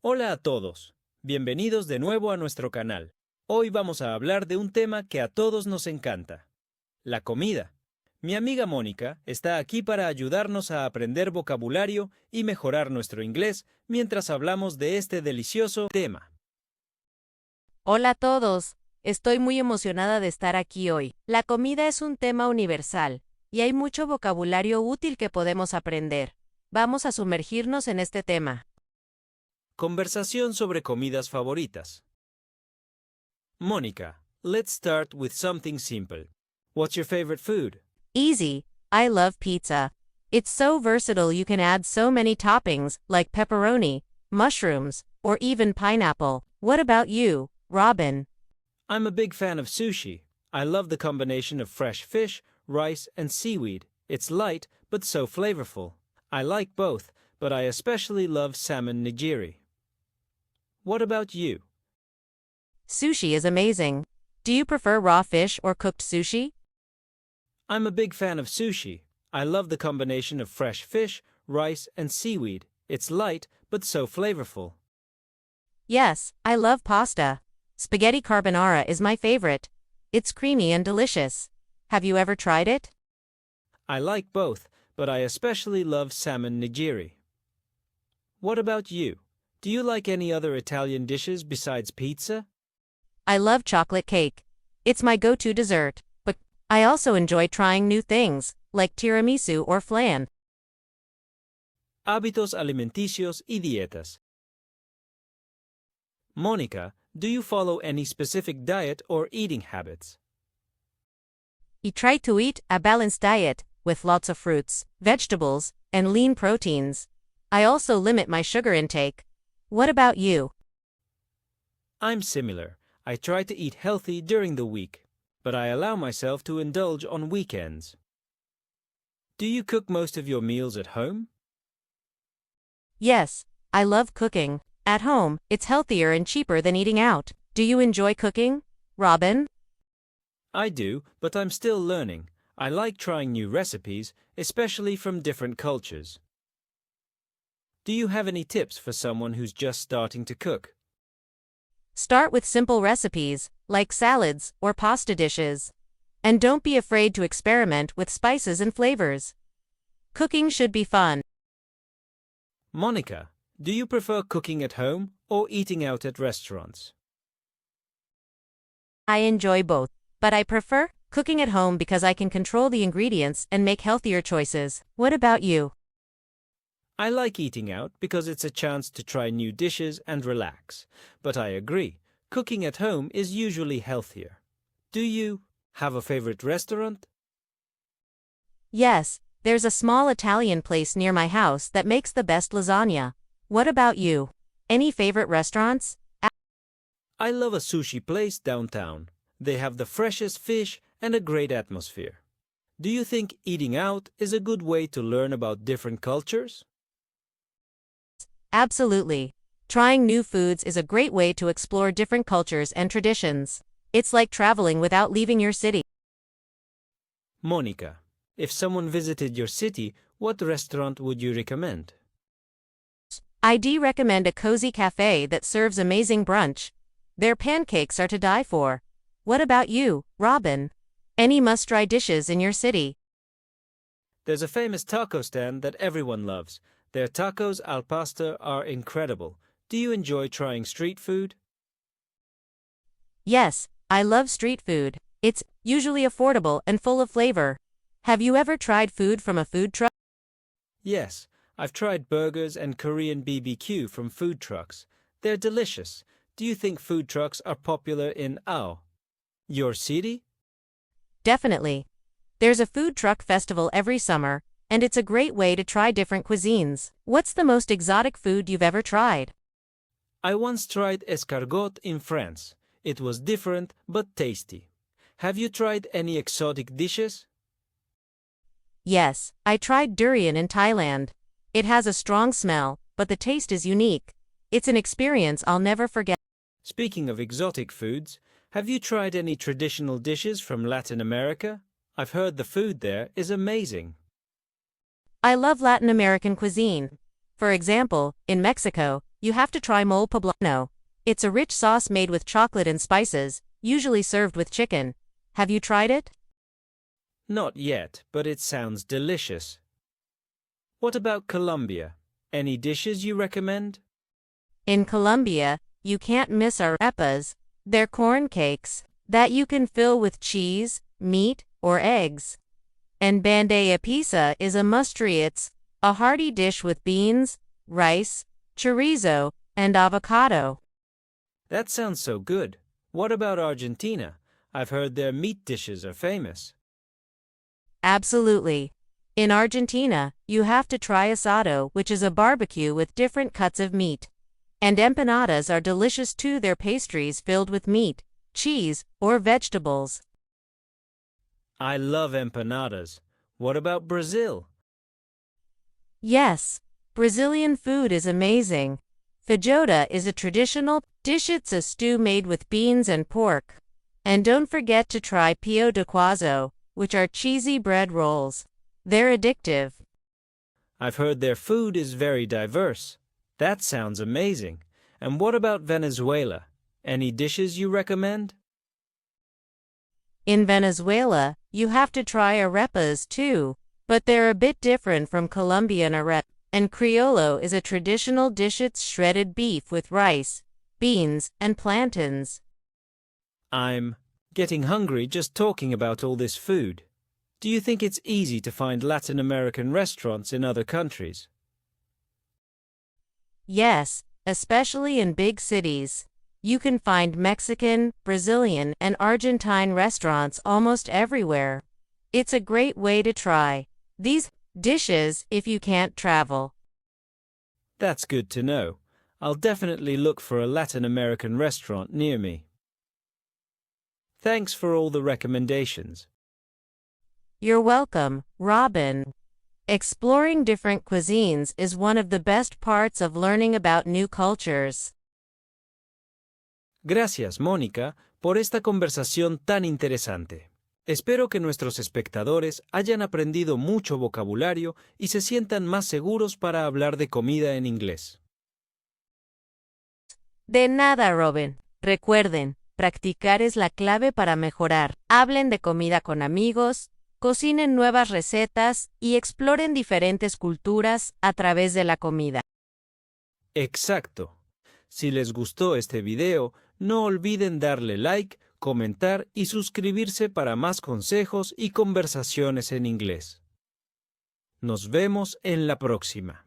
Hola a todos, bienvenidos de nuevo a nuestro canal. Hoy vamos a hablar de un tema que a todos nos encanta, la comida. Mi amiga Mónica está aquí para ayudarnos a aprender vocabulario y mejorar nuestro inglés mientras hablamos de este delicioso tema. Hola a todos, estoy muy emocionada de estar aquí hoy. La comida es un tema universal, y hay mucho vocabulario útil que podemos aprender. Vamos a sumergirnos en este tema. Conversación sobre comidas favoritas. Mónica, let's start with something simple. What's your favorite food? Easy, I love pizza. It's so versatile you can add so many toppings, like pepperoni, mushrooms, or even pineapple. What about you, Robin? I'm a big fan of sushi. I love the combination of fresh fish, rice, and seaweed. It's light, but so flavorful. I like both, but I especially love salmon nigiri. What about you? Sushi is amazing. Do you prefer raw fish or cooked sushi? I'm a big fan of sushi. I love the combination of fresh fish, rice, and seaweed. It's light, but so flavorful. Yes, I love pasta. Spaghetti carbonara is my favorite. It's creamy and delicious. Have you ever tried it? I like both, but I especially love salmon nigiri. What about you? Do you like any other Italian dishes besides pizza? I love chocolate cake. It's my go-to dessert, but I also enjoy trying new things, like tiramisu or flan. Hábitos alimenticios y dietas. Mónica, do you follow any specific diet or eating habits? I try to eat a balanced diet, with lots of fruits, vegetables, and lean proteins. I also limit my sugar intake. What about you? I'm similar. I try to eat healthy during the week, but I allow myself to indulge on weekends. Do you cook most of your meals at home? Yes, I love cooking. At home, it's healthier and cheaper than eating out. Do you enjoy cooking, Robin? I do, but I'm still learning. I like trying new recipes, especially from different cultures. Do you have any tips for someone who's just starting to cook? Start with simple recipes, like salads or pasta dishes. And don't be afraid to experiment with spices and flavors. Cooking should be fun. Monica, do you prefer cooking at home or eating out at restaurants? I enjoy both, but I prefer cooking at home because I can control the ingredients and make healthier choices. What about you? I like eating out because it's a chance to try new dishes and relax. But I agree, cooking at home is usually healthier. Do you have a favorite restaurant? Yes, there's a small Italian place near my house that makes the best lasagna. What about you? Any favorite restaurants? I love a sushi place downtown. They have the freshest fish and a great atmosphere. Do you think eating out is a good way to learn about different cultures? Absolutely. Trying new foods is a great way to explore different cultures and traditions. It's like traveling without leaving your city. Monica, if someone visited your city, what restaurant would you recommend? I'd recommend a cozy cafe that serves amazing brunch. Their pancakes are to die for. What about you, Robin? Any must-try dishes in your city? There's a famous taco stand that everyone loves. Their tacos al pastor are incredible. Do you enjoy trying street food? Yes, I love street food. It's usually affordable and full of flavor. Have you ever tried food from a food truck? Yes, I've tried burgers and Korean BBQ from food trucks. They're delicious. Do you think food trucks are popular in your city? Definitely. There's a food truck festival every summer, and it's a great way to try different cuisines. What's the most exotic food you've ever tried? I once tried escargot in France. It was different but tasty. Have you tried any exotic dishes? Yes, I tried durian in Thailand. It has a strong smell, but the taste is unique. It's an experience I'll never forget. Speaking of exotic foods, have you tried any traditional dishes from Latin America? I've heard the food there is amazing. I love Latin American cuisine. For example, in Mexico, you have to try mole poblano. It's a rich sauce made with chocolate and spices, usually served with chicken. Have you tried it? Not yet, but it sounds delicious. What about Colombia? Any dishes you recommend? In Colombia, you can't miss arepas. They're corn cakes that you can fill with cheese, meat, or eggs. And bandeja paisa is a must-try. It's a hearty dish with beans, rice, chorizo, and avocado. That sounds so good. What about Argentina? I've heard their meat dishes are famous. Absolutely. In Argentina, you have to try asado, which is a barbecue with different cuts of meat. And empanadas are delicious too. They're pastries filled with meat, cheese, or vegetables. I love empanadas. What about Brazil? Yes, Brazilian food is amazing. Feijoada is a traditional dish. It's a stew made with beans and pork. And don't forget to try pão de queijo, which are cheesy bread rolls. They're addictive. I've heard their food is very diverse. That sounds amazing. And what about Venezuela? Any dishes you recommend? In Venezuela, you have to try arepas too, but they're a bit different from Colombian arepa. And criollo is a traditional dish. It's shredded beef with rice, beans, and plantains. I'm getting hungry just talking about all this food. Do you think it's easy to find Latin American restaurants in other countries? Yes, especially in big cities. You can find Mexican, Brazilian, and Argentine restaurants almost everywhere. It's a great way to try these dishes if you can't travel. That's good to know. I'll definitely look for a Latin American restaurant near me. Thanks for all the recommendations. You're welcome, Robin. Exploring different cuisines is one of the best parts of learning about new cultures. Gracias, Mónica, por esta conversación tan interesante. Espero que nuestros espectadores hayan aprendido mucho vocabulario y se sientan más seguros para hablar de comida en inglés. De nada, Robin. Recuerden, practicar es la clave para mejorar. Hablen de comida con amigos, cocinen nuevas recetas y exploren diferentes culturas a través de la comida. Exacto. Si les gustó este video, no olviden darle like, comentar y suscribirse para más consejos y conversaciones en inglés. Nos vemos en la próxima.